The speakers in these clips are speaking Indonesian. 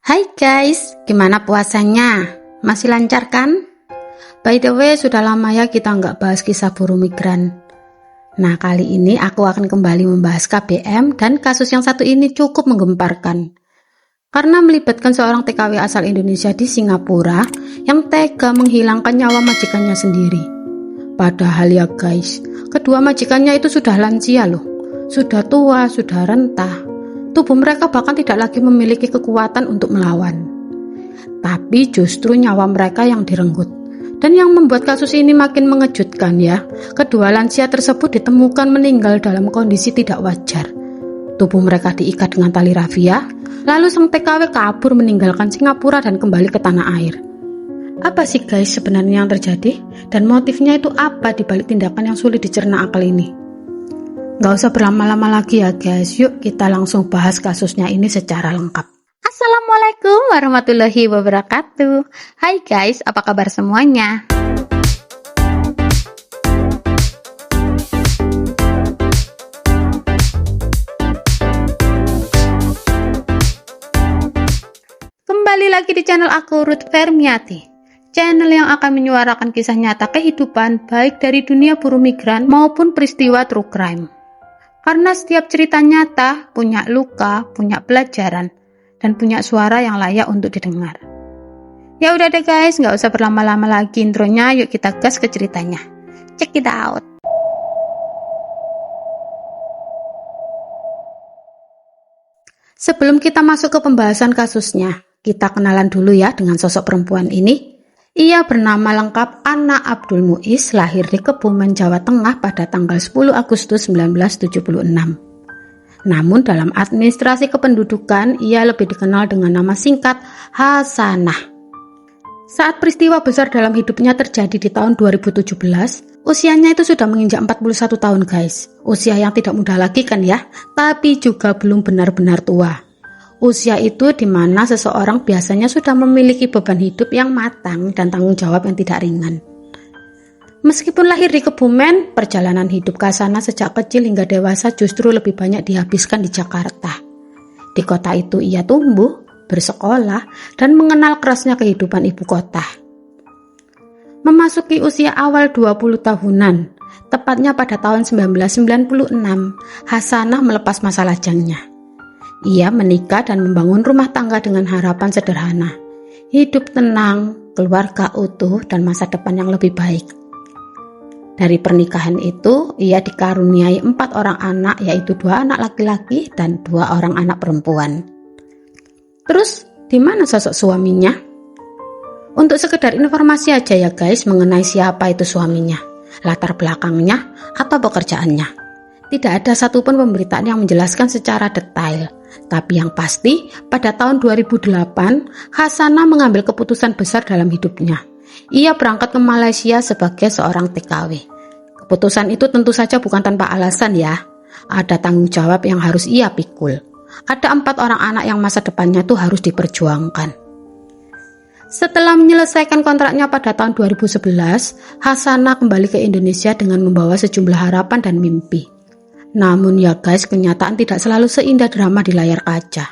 Hai guys, gimana puasanya? Masih lancar kan? By the way, sudah lama ya kita nggak bahas kisah buruh migran. Nah, kali ini aku akan kembali membahas KBM dan kasus yang satu ini cukup menggemparkan. Karena melibatkan seorang TKW asal Indonesia di Singapura yang tega menghilangkan nyawa majikannya sendiri. Padahal ya guys, kedua majikannya itu sudah lansia loh. Sudah tua, sudah rentah. Tubuh mereka bahkan tidak lagi memiliki kekuatan untuk melawan. Tapi justru nyawa mereka yang direnggut. Dan yang membuat kasus ini makin mengejutkan ya, kedua lansia tersebut ditemukan meninggal dalam kondisi tidak wajar. Tubuh mereka diikat dengan tali rafia, lalu sang TKW kabur meninggalkan Singapura dan kembali ke tanah air. Apa sih guys sebenarnya yang terjadi? Dan motifnya itu apa dibalik tindakan yang sulit dicerna akal ini? Gak usah berlama-lama lagi ya guys, yuk kita langsung bahas kasusnya ini secara lengkap. Assalamualaikum warahmatullahi wabarakatuh. Hai guys, apa kabar semuanya? Kembali lagi di channel aku, Ruth Fermiati. Channel yang akan menyuarakan kisah nyata kehidupan baik dari dunia buruh migran maupun peristiwa true crime. Karena setiap cerita nyata punya luka, punya pelajaran, dan punya suara yang layak untuk didengar. Ya udah deh guys, nggak usah berlama-lama lagi intronya, yuk kita gas ke ceritanya. Check it out. Sebelum kita masuk ke pembahasan kasusnya, kita kenalan dulu ya dengan sosok perempuan ini. Ia bernama lengkap Anna Abdul Muiz, lahir di Kebumen, Jawa Tengah pada tanggal 10 Agustus 1976. Namun dalam administrasi kependudukan, ia lebih dikenal dengan nama singkat Hasanah. Saat peristiwa besar dalam hidupnya terjadi di tahun 2017, usianya itu sudah menginjak 41 tahun guys. Usia yang tidak muda lagi kan ya, tapi juga belum benar-benar tua. Usia itu di mana seseorang biasanya sudah memiliki beban hidup yang matang dan tanggung jawab yang tidak ringan. Meskipun lahir di Kebumen, perjalanan hidup Hasanah sejak kecil hingga dewasa justru lebih banyak dihabiskan di Jakarta. Di kota itu ia tumbuh, bersekolah, dan mengenal kerasnya kehidupan ibu kota. Memasuki usia awal 20 tahunan, tepatnya pada tahun 1996, Hasanah melepas masa lajangnya. Ia menikah dan membangun rumah tangga dengan harapan sederhana, hidup tenang, keluarga utuh, dan masa depan yang lebih baik. Dari pernikahan itu, ia dikaruniai 4 orang anak, yaitu 2 anak laki-laki dan 2 orang anak perempuan. Terus, di mana sosok suaminya? Untuk sekedar informasi aja ya guys mengenai siapa itu suaminya, latar belakangnya, atau pekerjaannya. Tidak ada satupun pemberitaan yang menjelaskan secara detail. Tapi yang pasti, pada tahun 2008, Hasanah mengambil keputusan besar dalam hidupnya. Ia berangkat ke Malaysia sebagai seorang TKW. Keputusan itu tentu saja bukan tanpa alasan ya. Ada tanggung jawab yang harus ia pikul. Ada 4 orang anak yang masa depannya tuh harus diperjuangkan. Setelah menyelesaikan kontraknya pada tahun 2011, Hasanah kembali ke Indonesia dengan membawa sejumlah harapan dan mimpi. Namun ya guys, kenyataan tidak selalu seindah drama di layar kaca.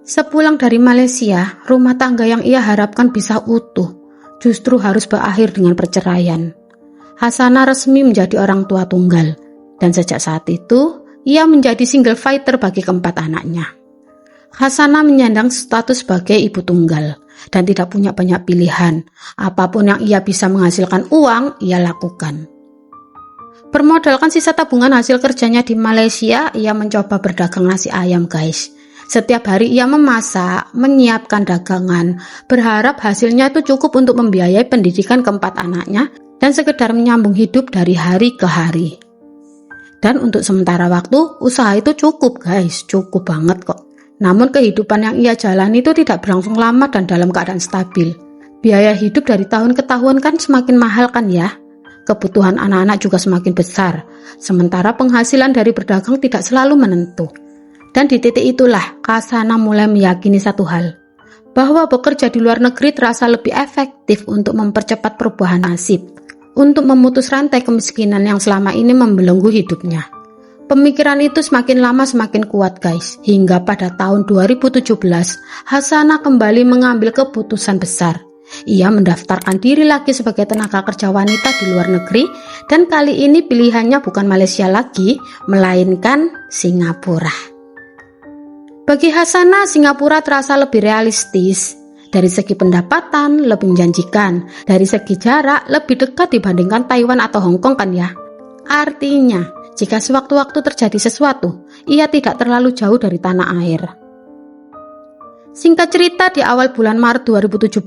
Sepulang dari Malaysia, rumah tangga yang ia harapkan bisa utuh, justru harus berakhir dengan perceraian. Hasanah resmi menjadi orang tua tunggal, dan sejak saat itu, ia menjadi single fighter bagi keempat anaknya. Hasanah menyandang status sebagai ibu tunggal, dan tidak punya banyak pilihan. Apapun yang ia bisa menghasilkan uang, ia lakukan. Bermodalkan sisa tabungan hasil kerjanya di Malaysia, ia mencoba berdagang nasi ayam guys. Setiap hari ia memasak, menyiapkan dagangan, berharap hasilnya itu cukup untuk membiayai pendidikan keempat anaknya dan sekedar menyambung hidup dari hari ke hari. Dan untuk sementara waktu, usaha itu cukup guys, cukup banget kok. Namun kehidupan yang ia jalani itu tidak berlangsung lama dan dalam keadaan stabil. Biaya hidup dari tahun ke tahun kan semakin mahal kan ya. Kebutuhan anak-anak juga semakin besar, sementara penghasilan dari berdagang tidak selalu menentu. Dan di titik itulah, Hasanah mulai meyakini satu hal, bahwa bekerja di luar negeri terasa lebih efektif untuk mempercepat perubahan nasib, untuk memutus rantai kemiskinan yang selama ini membelenggu hidupnya. Pemikiran itu semakin lama semakin kuat guys, hingga pada tahun 2017 Hasanah kembali mengambil keputusan besar. Ia mendaftarkan diri lagi sebagai tenaga kerja wanita di luar negeri, dan kali ini pilihannya bukan Malaysia lagi, melainkan Singapura. Bagi Hasanah, Singapura terasa lebih realistis. Dari segi pendapatan lebih menjanjikan, dari segi jarak lebih dekat dibandingkan Taiwan atau Hong Kong kan ya. Artinya, jika sewaktu-waktu terjadi sesuatu, ia tidak terlalu jauh dari tanah air. Singkat cerita, di awal bulan Maret 2017,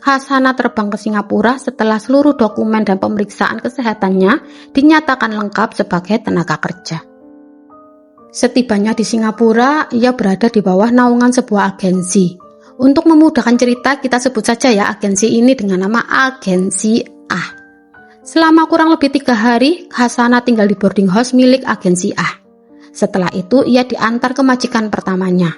Hasanah terbang ke Singapura setelah seluruh dokumen dan pemeriksaan kesehatannya dinyatakan lengkap sebagai tenaga kerja. Setibanya di Singapura, ia berada di bawah naungan sebuah agensi. Untuk memudahkan cerita, kita sebut saja ya agensi ini dengan nama Agensi A. Selama kurang lebih 3 hari, Hasanah tinggal di boarding house milik agensi A. Setelah itu, ia diantar ke majikan pertamanya.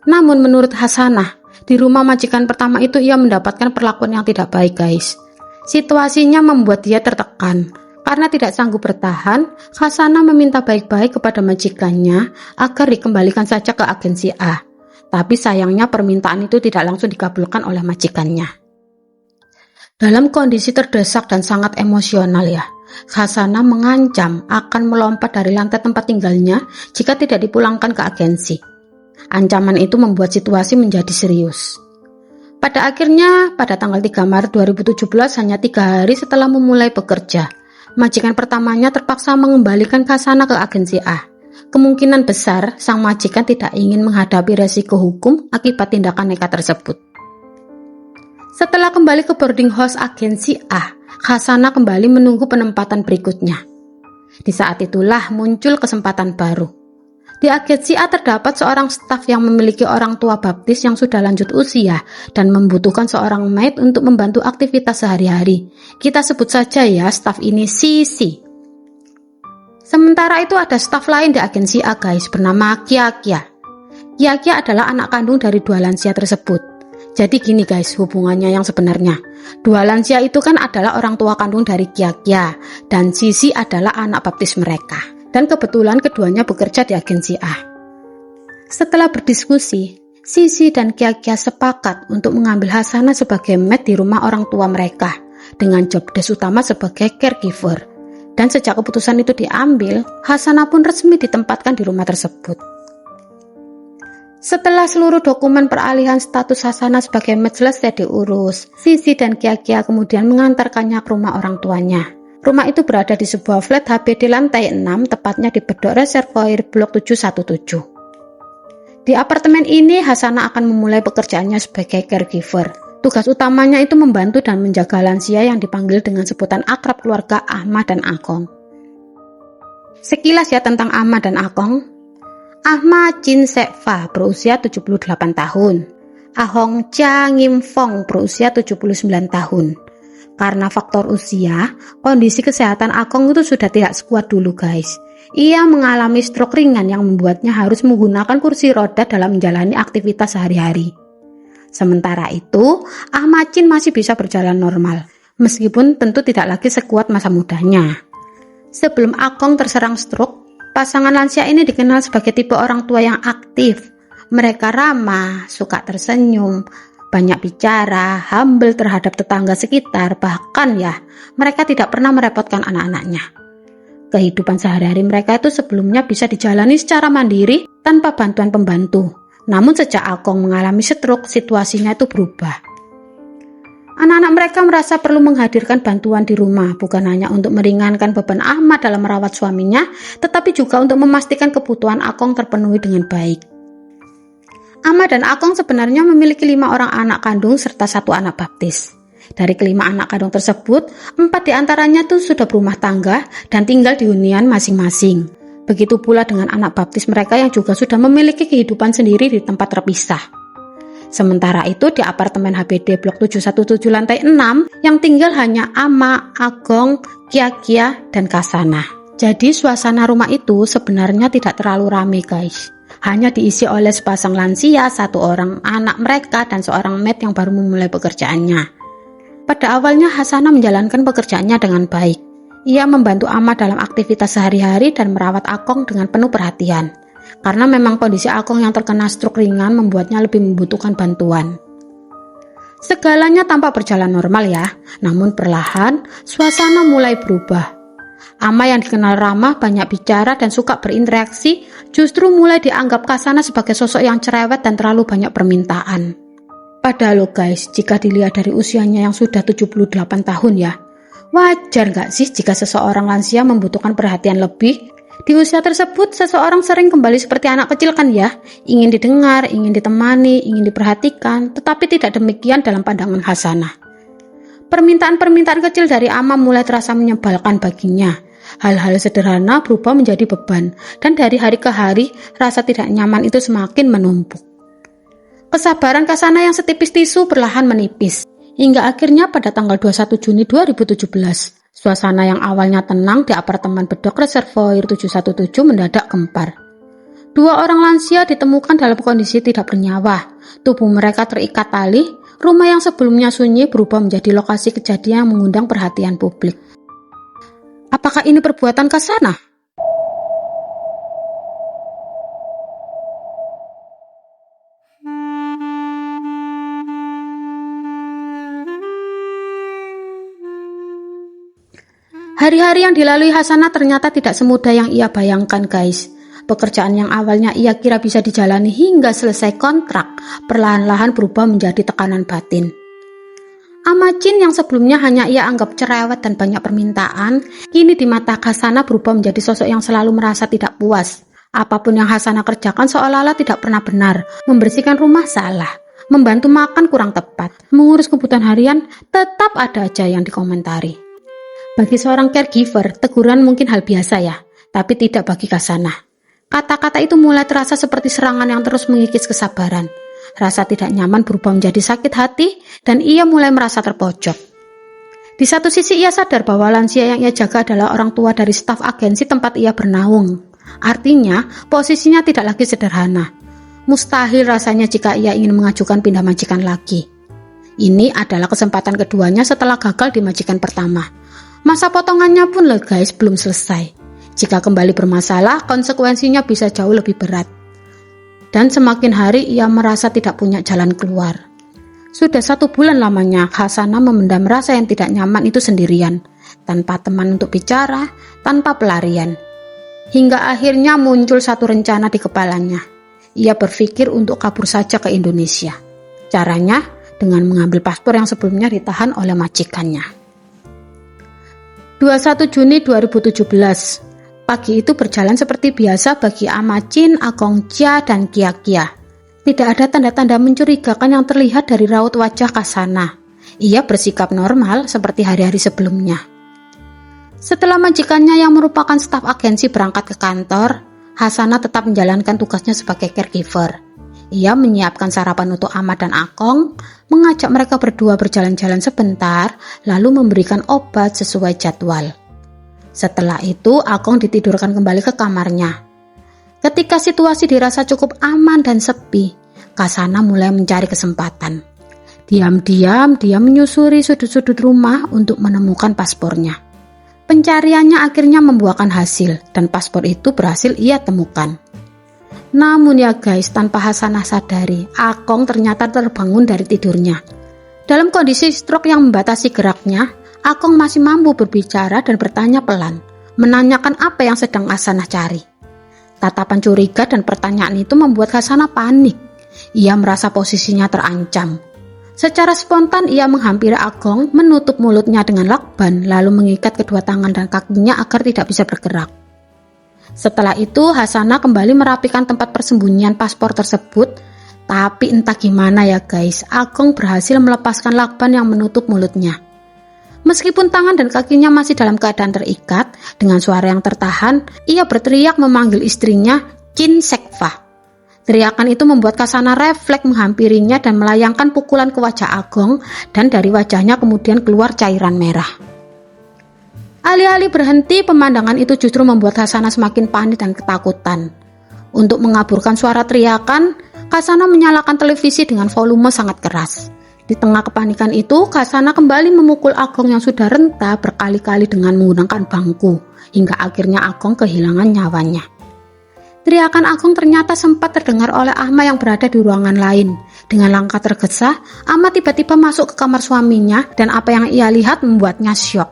Namun menurut Hasanah, di rumah majikan pertama itu ia mendapatkan perlakuan yang tidak baik guys. Situasinya membuat dia tertekan. Karena tidak sanggup bertahan, Hasanah meminta baik-baik kepada majikannya agar dikembalikan saja ke agensi A. Tapi sayangnya permintaan itu tidak langsung dikabulkan oleh majikannya. Dalam kondisi terdesak dan sangat emosional ya, Hasanah mengancam akan melompat dari lantai tempat tinggalnya jika tidak dipulangkan ke agensi. Ancaman itu membuat situasi menjadi serius. Pada akhirnya, pada tanggal 3 Maret 2017, hanya 3 hari setelah memulai bekerja, majikan pertamanya terpaksa mengembalikan Hasanah ke agensi A. Kemungkinan besar sang majikan tidak ingin menghadapi resiko hukum akibat tindakan nekat tersebut. Setelah kembali ke boarding house agensi A, Hasanah kembali menunggu penempatan berikutnya. Di saat itulah muncul kesempatan baru. Di agensi A terdapat seorang staf yang memiliki orang tua baptis yang sudah lanjut usia dan membutuhkan seorang maid untuk membantu aktivitas sehari-hari. Kita sebut saja ya staf ini Sisi. Sementara itu ada staf lain di agensi A guys bernama Kia-Kia. Kia-Kia adalah anak kandung dari 2 lansia tersebut. Jadi gini guys hubungannya yang sebenarnya. 2 lansia itu kan adalah orang tua kandung dari Kia-Kia dan Sisi adalah anak baptis mereka. Dan kebetulan keduanya bekerja di agensi A. Setelah berdiskusi, Sisi dan Kia-Kia sepakat untuk mengambil Hasanah sebagai maid di rumah orang tua mereka dengan job desk utama sebagai caregiver. Dan sejak keputusan itu diambil, Hasanah pun resmi ditempatkan di rumah tersebut. Setelah seluruh dokumen peralihan status Hasanah sebagai maid selesai diurus, Sisi dan Kia-Kia kemudian mengantarkannya ke rumah orang tuanya. Rumah itu berada di sebuah flat HBD lantai 6, tepatnya di Bedok Reservoir Blok 717. Di apartemen ini, Hasanah akan memulai pekerjaannya sebagai caregiver. Tugas utamanya itu membantu dan menjaga lansia yang dipanggil dengan sebutan akrab keluarga Ahmad dan Akong. Sekilas ya tentang Ahmad dan Akong. Ahmad Chin Sek Fa berusia 78 tahun. Ahong Chia Ngim Fong berusia 79 tahun. Karena faktor usia, kondisi kesehatan Akong itu sudah tidak sekuat dulu guys. Ia mengalami stroke ringan yang membuatnya harus menggunakan kursi roda dalam menjalani aktivitas sehari-hari. Sementara itu, Ahmad Chin masih bisa berjalan normal, meskipun tentu tidak lagi sekuat masa mudanya. Sebelum Akong terserang stroke, pasangan lansia ini dikenal sebagai tipe orang tua yang aktif. Mereka ramah, suka tersenyum, banyak bicara, humble terhadap tetangga sekitar, bahkan ya, mereka tidak pernah merepotkan anak-anaknya. Kehidupan sehari-hari mereka itu sebelumnya bisa dijalani secara mandiri tanpa bantuan pembantu. Namun sejak Akong mengalami stroke, situasinya itu berubah. Anak-anak mereka merasa perlu menghadirkan bantuan di rumah, bukan hanya untuk meringankan beban Ahmad dalam merawat suaminya, tetapi juga untuk memastikan kebutuhan Akong terpenuhi dengan baik. Ahmad dan Akong sebenarnya memiliki 5 orang anak kandung serta 1 anak baptis. Dari ke-5 anak kandung tersebut, 4 diantaranya tuh sudah berumah tangga dan tinggal di hunian masing-masing. Begitu pula dengan anak baptis mereka yang juga sudah memiliki kehidupan sendiri di tempat terpisah. Sementara itu di apartemen HBD Blok 717 lantai 6 yang tinggal hanya Ama, Agong, Kia-Kia, dan Hasanah. Jadi suasana rumah itu sebenarnya tidak terlalu ramai guys. Hanya diisi oleh sepasang lansia, 1 orang anak mereka, dan seorang maid yang baru memulai pekerjaannya. Pada awalnya Hasanah menjalankan pekerjaannya dengan baik. Ia membantu Ama dalam aktivitas sehari-hari dan merawat Akong dengan penuh perhatian. Karena memang kondisi Akong yang terkena stroke ringan membuatnya lebih membutuhkan bantuan. Segalanya tampak berjalan normal ya, namun perlahan suasana mulai berubah. Ama yang dikenal ramah, banyak bicara dan suka berinteraksi justru mulai dianggap Kasana sebagai sosok yang cerewet dan terlalu banyak permintaan. Padahal loh guys, jika dilihat dari usianya yang sudah 78 tahun ya, wajar gak sih jika seseorang lansia membutuhkan perhatian lebih? Di usia tersebut, seseorang sering kembali seperti anak kecil kan ya? Ingin didengar, ingin ditemani, ingin diperhatikan, tetapi tidak demikian dalam pandangan Hasanah. Permintaan-permintaan kecil dari Ama mulai terasa menyebalkan baginya. Hal-hal sederhana berubah menjadi beban, dan dari hari ke hari, rasa tidak nyaman itu semakin menumpuk. Kesabaran Kasana yang setipis tisu perlahan menipis, hingga akhirnya pada tanggal 21 Juni 2017, suasana yang awalnya tenang di apartemen bedok Reservoir 717 mendadak gempar. 2 orang lansia ditemukan dalam kondisi tidak bernyawa. Tubuh mereka terikat tali, rumah yang sebelumnya sunyi berubah menjadi lokasi kejadian yang mengundang perhatian publik. Apakah ini perbuatan Kasana? Hari-hari yang dilalui Hasanah ternyata tidak semudah yang ia bayangkan guys. Pekerjaan yang awalnya ia kira bisa dijalani hingga selesai kontrak, perlahan-lahan berubah menjadi tekanan batin. Amacin yang sebelumnya hanya ia anggap cerewet dan banyak permintaan, kini di mata Hasanah berubah menjadi sosok yang selalu merasa tidak puas. Apapun yang Hasanah kerjakan seolah-olah tidak pernah benar, membersihkan rumah salah, membantu makan kurang tepat, mengurus kebutuhan harian tetap ada aja yang dikomentari. Bagi seorang caregiver, teguran mungkin hal biasa ya, tapi tidak bagi Hasanah. Kata-kata itu mulai terasa seperti serangan yang terus mengikis kesabaran. Rasa tidak nyaman berubah menjadi sakit hati, dan ia mulai merasa terpojok. Di satu sisi ia sadar bahwa lansia yang ia jaga adalah orang tua dari staf agensi tempat ia bernaung. Artinya, posisinya tidak lagi sederhana. Mustahil rasanya jika ia ingin mengajukan pindah majikan lagi. Ini adalah kesempatan keduanya setelah gagal di majikan pertama. Masa potongannya pun loh guys belum selesai. Jika kembali bermasalah, konsekuensinya bisa jauh lebih berat. Dan semakin hari ia merasa tidak punya jalan keluar. Sudah 1 bulan lamanya Hasanah memendam rasa yang tidak nyaman itu sendirian, tanpa teman untuk bicara, tanpa pelarian. Hingga akhirnya muncul satu rencana di kepalanya. Ia berpikir untuk kabur saja ke Indonesia. Caranya dengan mengambil paspor yang sebelumnya ditahan oleh majikannya. 21 Juni 2017, pagi itu berjalan seperti biasa bagi Amacin, Akong Chia, dan Kia Kia. Tidak ada tanda-tanda mencurigakan yang terlihat dari raut wajah Kasana. Ia bersikap normal seperti hari-hari sebelumnya. Setelah majikannya yang merupakan staf agensi berangkat ke kantor, Hasanah tetap menjalankan tugasnya sebagai caregiver. Ia menyiapkan sarapan untuk Ama dan Akong, mengajak mereka berdua berjalan-jalan sebentar, lalu memberikan obat sesuai jadwal. Setelah itu, Akong ditidurkan kembali ke kamarnya. Ketika situasi dirasa cukup aman dan sepi, Kasana mulai mencari kesempatan. Diam-diam, dia menyusuri sudut-sudut rumah untuk menemukan paspornya. Pencariannya akhirnya membuahkan hasil, dan paspor itu berhasil ia temukan. Namun ya guys, tanpa Hasanah sadari, Akong ternyata terbangun dari tidurnya. Dalam kondisi stroke yang membatasi geraknya, Akong masih mampu berbicara dan bertanya pelan, menanyakan apa yang sedang Hasanah cari. Tatapan curiga dan pertanyaan itu membuat Hasanah panik. Ia merasa posisinya terancam. Secara spontan ia menghampiri Akong, menutup mulutnya dengan lakban, lalu mengikat kedua tangan dan kakinya agar tidak bisa bergerak. Setelah itu, Hasanah kembali merapikan tempat persembunyian paspor tersebut, tapi entah gimana ya guys, Akong berhasil melepaskan lakban yang menutup mulutnya. Meskipun tangan dan kakinya masih dalam keadaan terikat, dengan suara yang tertahan, ia berteriak memanggil istrinya, Chin Sekfa. Teriakan itu membuat Kasana refleks menghampirinya dan melayangkan pukulan ke wajah Akong, dan dari wajahnya kemudian keluar cairan merah. Alih-alih berhenti, pemandangan itu justru membuat Hasanah semakin panik dan ketakutan. Untuk mengaburkan suara teriakan, Kasana menyalakan televisi dengan volume sangat keras. Di tengah kepanikan itu, Hasanah kembali memukul Agong yang sudah renta berkali-kali dengan menggunakan bangku, hingga akhirnya Agong kehilangan nyawanya. Teriakan Agong ternyata sempat terdengar oleh Ahmad yang berada di ruangan lain. Dengan langkah tergesa, Ahmad tiba-tiba masuk ke kamar suaminya dan apa yang ia lihat membuatnya syok.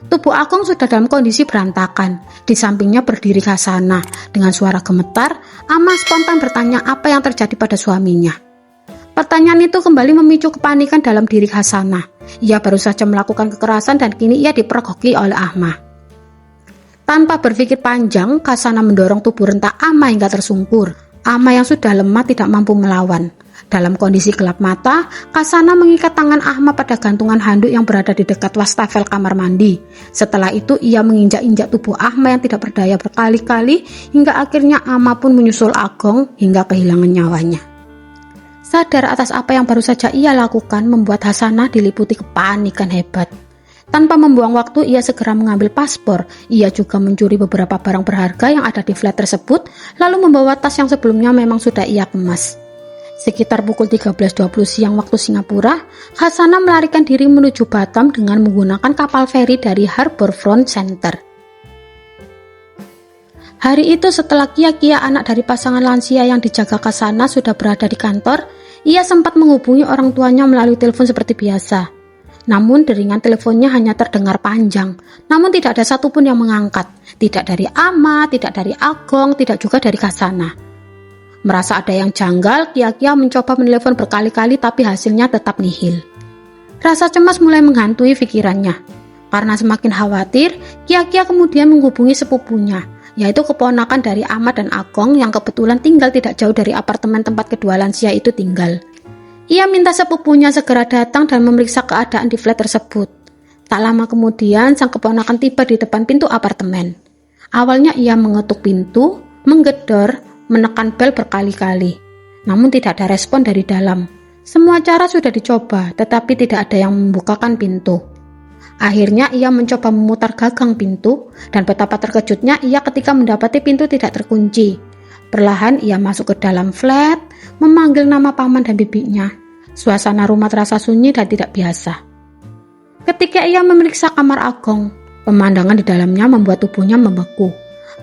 Tubuh Agong sudah dalam kondisi berantakan. Di sampingnya berdiri Hasanah. Dengan suara gemetar, Ahmad spontan bertanya apa yang terjadi pada suaminya. Pertanyaan itu kembali memicu kepanikan dalam diri Hasanah. Ia baru saja melakukan kekerasan dan kini ia dipergoki oleh Ahmad. Tanpa berpikir panjang, Hasanah mendorong tubuh renta Ahmad hingga tersungkur. Ahmad yang sudah lemah tidak mampu melawan. Dalam kondisi gelap mata, Hasanah mengikat tangan Ahmad pada gantungan handuk yang berada di dekat wastafel kamar mandi. Setelah itu ia menginjak-injak tubuh Ahmad yang tidak berdaya berkali-kali hingga akhirnya Ahmad pun menyusul Agong hingga kehilangan nyawanya. Sadar atas apa yang baru saja ia lakukan membuat Hasanah diliputi kepanikan hebat. Tanpa membuang waktu, ia segera mengambil paspor. Ia juga mencuri beberapa barang berharga yang ada di flat tersebut, lalu membawa tas yang sebelumnya memang sudah ia kemas. Sekitar pukul 13.20 siang waktu Singapura, Hasanah melarikan diri menuju Batam dengan menggunakan kapal feri dari Harbourfront Center. Hari itu setelah Kia anak dari pasangan lansia yang dijaga Hasanah sudah berada di kantor, ia sempat menghubungi orang tuanya melalui telepon seperti biasa. Namun deringan teleponnya hanya terdengar panjang, namun tidak ada satupun yang mengangkat. Tidak dari Ahmad, tidak dari Agong, tidak juga dari Hasanah. Merasa ada yang janggal, Kia mencoba menelepon berkali-kali tapi hasilnya tetap nihil. Rasa cemas mulai menghantui pikirannya. Karena semakin khawatir, Kia kemudian menghubungi sepupunya, yaitu keponakan dari Ahmad dan Agong yang kebetulan tinggal tidak jauh dari apartemen tempat kedua lansia itu tinggal. Ia minta sepupunya segera datang dan memeriksa keadaan di flat tersebut. Tak lama kemudian, sang keponakan tiba di depan pintu apartemen. Awalnya ia mengetuk pintu, menggedor, menekan bel berkali-kali. Namun tidak ada respon dari dalam. Semua cara sudah dicoba, tetapi tidak ada yang membukakan pintu. Akhirnya ia mencoba memutar gagang pintu, dan betapa terkejutnya ia ketika mendapati pintu tidak terkunci. Perlahan ia masuk ke dalam flat, memanggil nama paman dan bibinya. Suasana rumah terasa sunyi dan tidak biasa. Ketika ia memeriksa kamar Agong, pemandangan di dalamnya membuat tubuhnya membeku.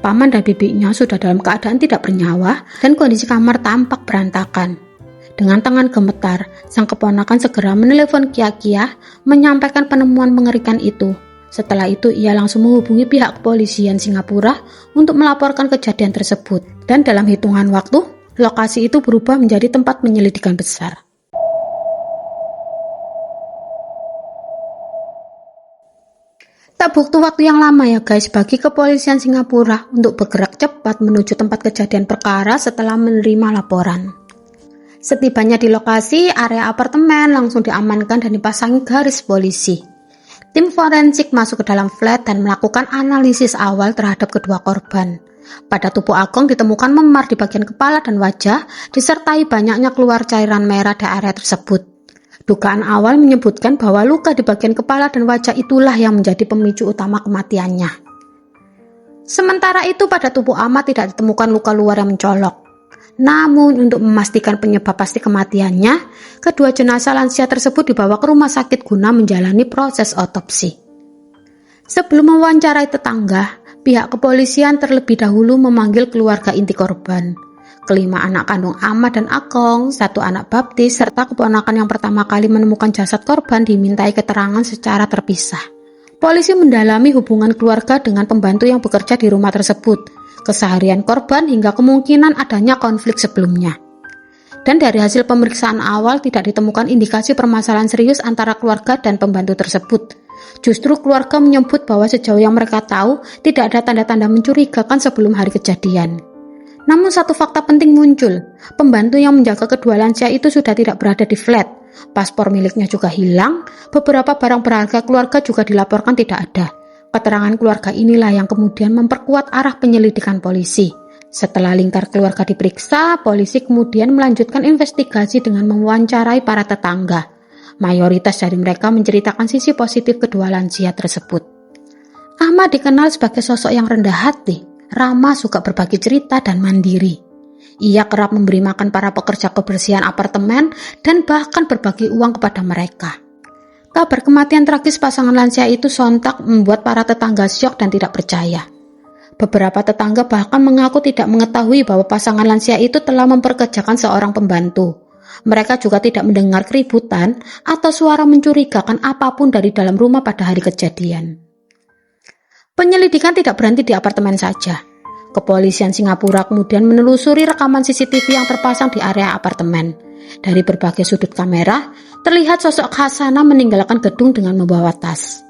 Paman dan bibinya sudah dalam keadaan tidak bernyawa dan kondisi kamar tampak berantakan. Dengan tangan gemetar, sang keponakan segera menelepon Kia menyampaikan penemuan mengerikan itu. Setelah itu ia langsung menghubungi pihak kepolisian Singapura untuk melaporkan kejadian tersebut. Dan dalam hitungan waktu, lokasi itu berubah menjadi tempat penyelidikan besar. Tak butuh waktu yang lama ya guys bagi kepolisian Singapura untuk bergerak cepat menuju tempat kejadian perkara setelah menerima laporan. Setibanya di lokasi, area apartemen langsung diamankan dan dipasangi garis polisi. Tim forensik masuk ke dalam flat dan melakukan analisis awal terhadap kedua korban. Pada tubuh Agong ditemukan memar di bagian kepala dan wajah, disertai banyaknya keluar cairan merah di area tersebut. Dugaan awal menyebutkan bahwa luka di bagian kepala dan wajah itulah yang menjadi pemicu utama kematiannya. Sementara itu pada tubuh Ahmad tidak ditemukan luka luar yang mencolok. Namun untuk memastikan penyebab pasti kematiannya, kedua jenazah lansia tersebut dibawa ke rumah sakit guna menjalani proses otopsi. Sebelum mewawancarai tetangga, pihak kepolisian terlebih dahulu memanggil keluarga inti korban. Kelima anak kandung Ahmad dan Agong, satu anak baptis, serta keponakan yang pertama kali menemukan jasad korban dimintai keterangan secara terpisah. Polisi mendalami hubungan keluarga dengan pembantu yang bekerja di rumah tersebut, keseharian korban hingga kemungkinan adanya konflik sebelumnya. Dan dari hasil pemeriksaan awal tidak ditemukan indikasi permasalahan serius antara keluarga dan pembantu tersebut. Justru keluarga menyebut bahwa sejauh yang mereka tahu tidak ada tanda-tanda mencurigakan sebelum hari kejadian. Namun satu fakta penting muncul, pembantu yang menjaga kedua lansia itu sudah tidak berada di flat. Paspor miliknya juga hilang, beberapa barang berharga keluarga juga dilaporkan tidak ada. Keterangan keluarga inilah yang kemudian memperkuat arah penyelidikan polisi. Setelah lingkar keluarga diperiksa, polisi kemudian melanjutkan investigasi dengan mewawancarai para tetangga. Mayoritas dari mereka menceritakan sisi positif kedua lansia tersebut. Ahmad dikenal sebagai sosok yang rendah hati, ramah, suka berbagi cerita, dan mandiri. Ia kerap memberi makan para pekerja kebersihan apartemen dan bahkan berbagi uang kepada mereka. Kabar kematian tragis pasangan lansia itu sontak membuat para tetangga syok dan tidak percaya. Beberapa tetangga bahkan mengaku tidak mengetahui bahwa pasangan lansia itu telah memperkerjakan seorang pembantu. Mereka juga tidak mendengar keributan atau suara mencurigakan apapun dari dalam rumah pada hari kejadian. Penyelidikan tidak berhenti di apartemen saja. Kepolisian Singapura kemudian menelusuri rekaman CCTV yang terpasang di area apartemen. Dari berbagai sudut kamera, terlihat sosok Hasanah meninggalkan gedung dengan membawa tas.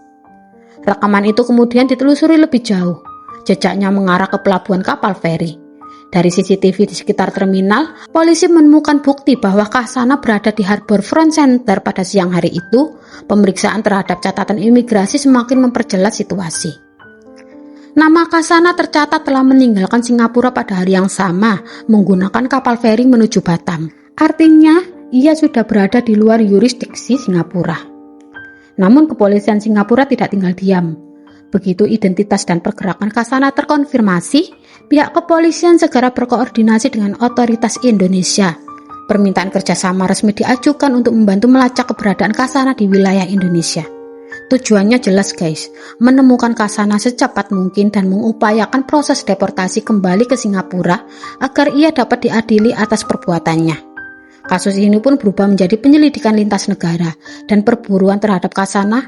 Rekaman itu kemudian ditelusuri lebih jauh. Jejaknya mengarah ke pelabuhan kapal feri. Dari CCTV di sekitar terminal, polisi menemukan bukti bahwa Hasanah berada di Harbour Front Center pada siang hari itu. Pemeriksaan terhadap catatan imigrasi semakin memperjelas situasi. Nama Hasanah tercatat telah meninggalkan Singapura pada hari yang sama menggunakan kapal feri menuju Batam. Artinya, ia sudah berada di luar yurisdiksi Singapura. Namun kepolisian Singapura tidak tinggal diam. Begitu identitas dan pergerakan Hasanah terkonfirmasi, pihak kepolisian segera berkoordinasi dengan otoritas Indonesia. Permintaan kerjasama resmi diajukan untuk membantu melacak keberadaan Hasanah di wilayah Indonesia. Tujuannya jelas guys, menemukan Hasanah secepat mungkin dan mengupayakan proses deportasi kembali ke Singapura agar ia dapat diadili atas perbuatannya. Kasus ini pun berubah menjadi penyelidikan lintas negara dan perburuan terhadap Hasanah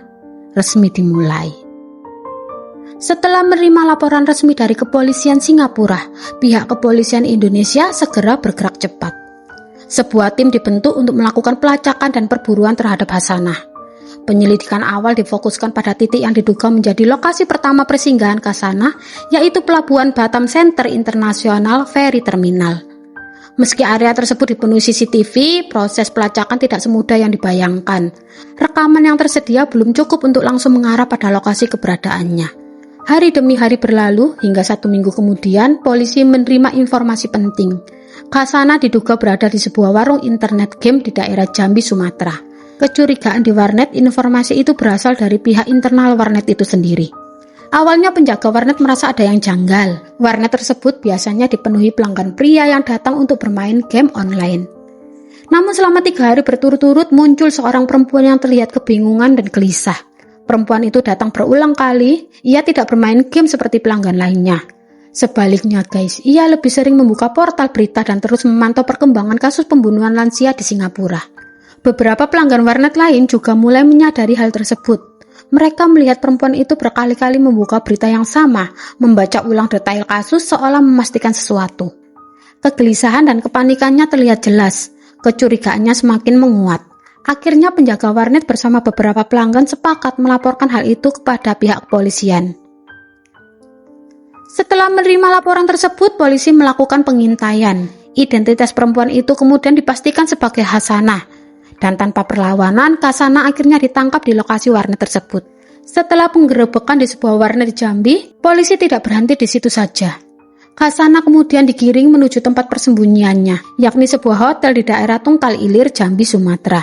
resmi dimulai. Setelah menerima laporan resmi dari kepolisian Singapura, pihak kepolisian Indonesia segera bergerak cepat. Sebuah tim dibentuk untuk melakukan pelacakan dan perburuan terhadap Hasanah. Penyelidikan awal difokuskan pada titik yang diduga menjadi lokasi pertama persinggahan Hasanah, yaitu Pelabuhan Batam Center International Ferry Terminal. Meski area tersebut dipenuhi CCTV, proses pelacakan tidak semudah yang dibayangkan. Rekaman yang tersedia belum cukup untuk langsung mengarah pada lokasi keberadaannya. Hari demi hari berlalu, hingga 1 minggu kemudian, polisi menerima informasi penting. Hasanah diduga berada di sebuah warung internet game di daerah Jambi, Sumatera. Kecurigaan di warnet, informasi itu berasal dari pihak internal warnet itu sendiri. Awalnya penjaga warnet merasa ada yang janggal. Warnet tersebut biasanya dipenuhi pelanggan pria yang datang untuk bermain game online. Namun selama 3 hari berturut-turut muncul seorang perempuan yang terlihat kebingungan dan gelisah. Perempuan itu datang berulang kali, ia tidak bermain game seperti pelanggan lainnya. Sebaliknya guys, ia lebih sering membuka portal berita dan terus memantau perkembangan kasus pembunuhan lansia di Singapura. Beberapa pelanggan warnet lain juga mulai menyadari hal tersebut. Mereka melihat perempuan itu berkali-kali membuka berita yang sama, membaca ulang detail kasus seolah memastikan sesuatu. Kegelisahan dan kepanikannya terlihat jelas, kecurigaannya semakin menguat. Akhirnya penjaga warnet bersama beberapa pelanggan sepakat melaporkan hal itu kepada pihak kepolisian. Setelah menerima laporan tersebut, polisi melakukan pengintaian. Identitas perempuan itu kemudian dipastikan sebagai Hasanah. Dan tanpa perlawanan, Hasanah akhirnya ditangkap di lokasi warnet tersebut. Setelah penggerebekan di sebuah warnet di Jambi, polisi tidak berhenti di situ saja. Hasanah kemudian digiring menuju tempat persembunyiannya, yakni sebuah hotel di daerah Tungkal Ilir, Jambi, Sumatera.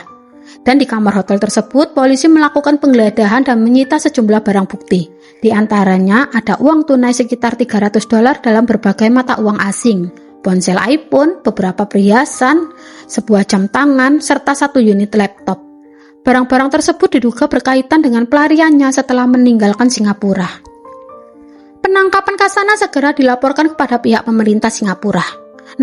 Dan di kamar hotel tersebut, polisi melakukan penggeledahan dan menyita sejumlah barang bukti. Di antaranya ada uang tunai sekitar $300 dalam berbagai mata uang asing, ponsel iPhone, beberapa perhiasan, sebuah jam tangan, serta 1 unit laptop. Barang-barang tersebut diduga berkaitan dengan pelariannya setelah meninggalkan Singapura. Penangkapan Hasanah segera dilaporkan kepada pihak pemerintah Singapura.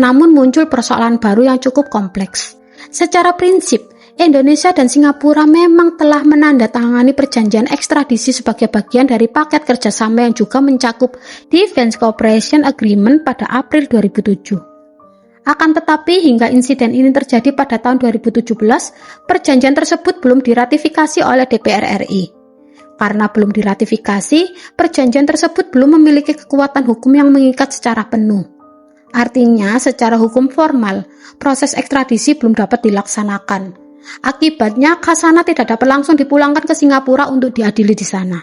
Namun muncul persoalan baru yang cukup kompleks. Secara prinsip, Indonesia dan Singapura memang telah menandatangani perjanjian ekstradisi sebagai bagian dari paket kerjasama yang juga mencakup Defense Cooperation Agreement pada April 2007. Akan tetapi hingga insiden ini terjadi pada tahun 2017, perjanjian tersebut belum diratifikasi oleh DPR RI. Karena belum diratifikasi, perjanjian tersebut belum memiliki kekuatan hukum yang mengikat secara penuh. Artinya, secara hukum formal, proses ekstradisi belum dapat dilaksanakan. Akibatnya, Hasanah tidak dapat langsung dipulangkan ke Singapura untuk diadili di sana.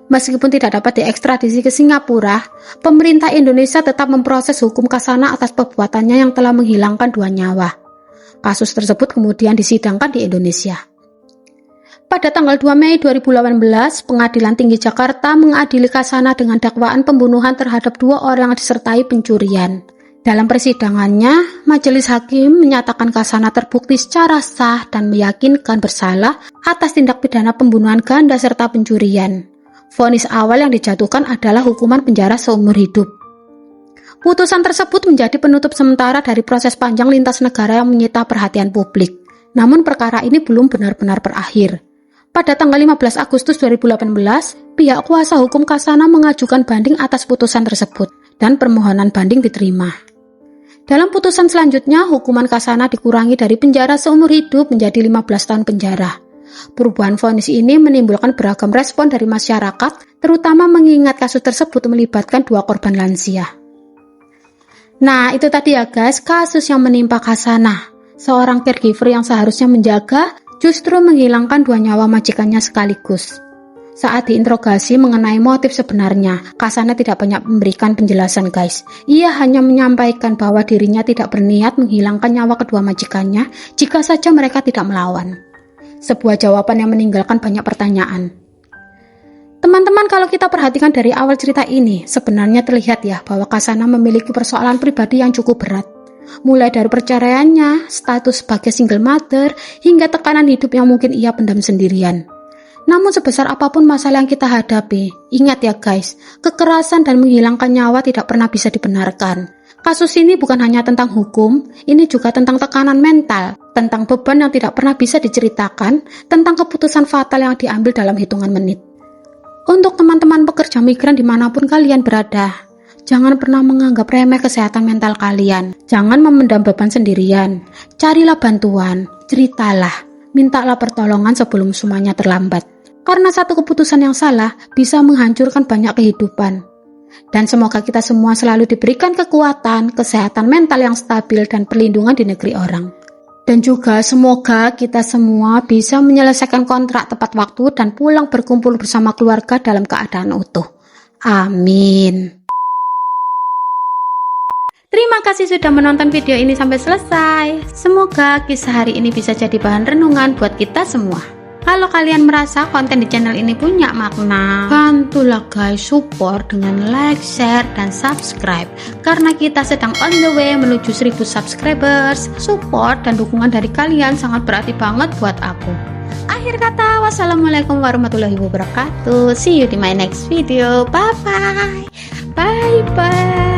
Meskipun tidak dapat diekstradisi ke Singapura, pemerintah Indonesia tetap memproses hukum Hasanah atas perbuatannya yang telah menghilangkan 2 nyawa. Kasus tersebut kemudian disidangkan di Indonesia. Pada tanggal 2 Mei 2018, Pengadilan Tinggi Jakarta mengadili Hasanah dengan dakwaan pembunuhan terhadap 2 orang yang disertai pencurian. Dalam persidangannya, majelis hakim menyatakan Kasana terbukti secara sah dan meyakinkan bersalah atas tindak pidana pembunuhan ganda serta pencurian. Vonis awal yang dijatuhkan adalah hukuman penjara seumur hidup. Putusan tersebut menjadi penutup sementara dari proses panjang lintas negara yang menyita perhatian publik. Namun perkara ini belum benar-benar berakhir. Pada tanggal 15 Agustus 2018, pihak kuasa hukum Kasana mengajukan banding atas putusan tersebut dan permohonan banding diterima. Dalam putusan selanjutnya, hukuman Kasana dikurangi dari penjara seumur hidup menjadi 15 tahun penjara. Perubahan vonis ini menimbulkan beragam respon dari masyarakat, terutama mengingat kasus tersebut melibatkan 2 korban lansia. Nah, itu tadi ya guys, kasus yang menimpa Kasana. Seorang caregiver yang seharusnya menjaga, justru menghilangkan 2 nyawa majikannya sekaligus. Saat diinterogasi mengenai motif sebenarnya, Kasana tidak banyak memberikan penjelasan guys. Ia hanya menyampaikan bahwa dirinya tidak berniat menghilangkan nyawa kedua majikannya jika saja mereka tidak melawan. Sebuah jawaban yang meninggalkan banyak pertanyaan. Teman-teman, kalau kita perhatikan dari awal cerita ini, sebenarnya terlihat ya bahwa Kasana memiliki persoalan pribadi yang cukup berat. Mulai dari perceraiannya, status sebagai single mother, hingga tekanan hidup yang mungkin ia pendam sendirian. Namun sebesar apapun masalah yang kita hadapi, ingat ya guys, kekerasan dan menghilangkan nyawa tidak pernah bisa dibenarkan. Kasus ini bukan hanya tentang hukum, ini juga tentang tekanan mental, tentang beban yang tidak pernah bisa diceritakan, tentang keputusan fatal yang diambil dalam hitungan menit. Untuk teman-teman pekerja migran dimanapun kalian berada, jangan pernah menganggap remeh kesehatan mental kalian. Jangan memendam beban sendirian. Carilah bantuan, ceritalah, mintalah pertolongan sebelum semuanya terlambat. Karena satu keputusan yang salah bisa menghancurkan banyak kehidupan. Dan semoga kita semua selalu diberikan kekuatan, kesehatan mental yang stabil dan perlindungan di negeri orang. Dan juga semoga kita semua bisa menyelesaikan kontrak tepat waktu dan pulang berkumpul bersama keluarga dalam keadaan utuh. Amin. Terima kasih sudah menonton video ini sampai selesai. Semoga kisah hari ini bisa jadi bahan renungan buat kita semua. Kalau kalian merasa konten di channel ini punya makna, bantulah guys support dengan like, share, dan subscribe. Karena kita sedang on the way menuju 1000 subscribers. Support dan dukungan dari kalian sangat berarti banget buat aku. Akhir kata, wassalamualaikum warahmatullahi wabarakatuh. See you di my next video. Bye bye. Bye bye.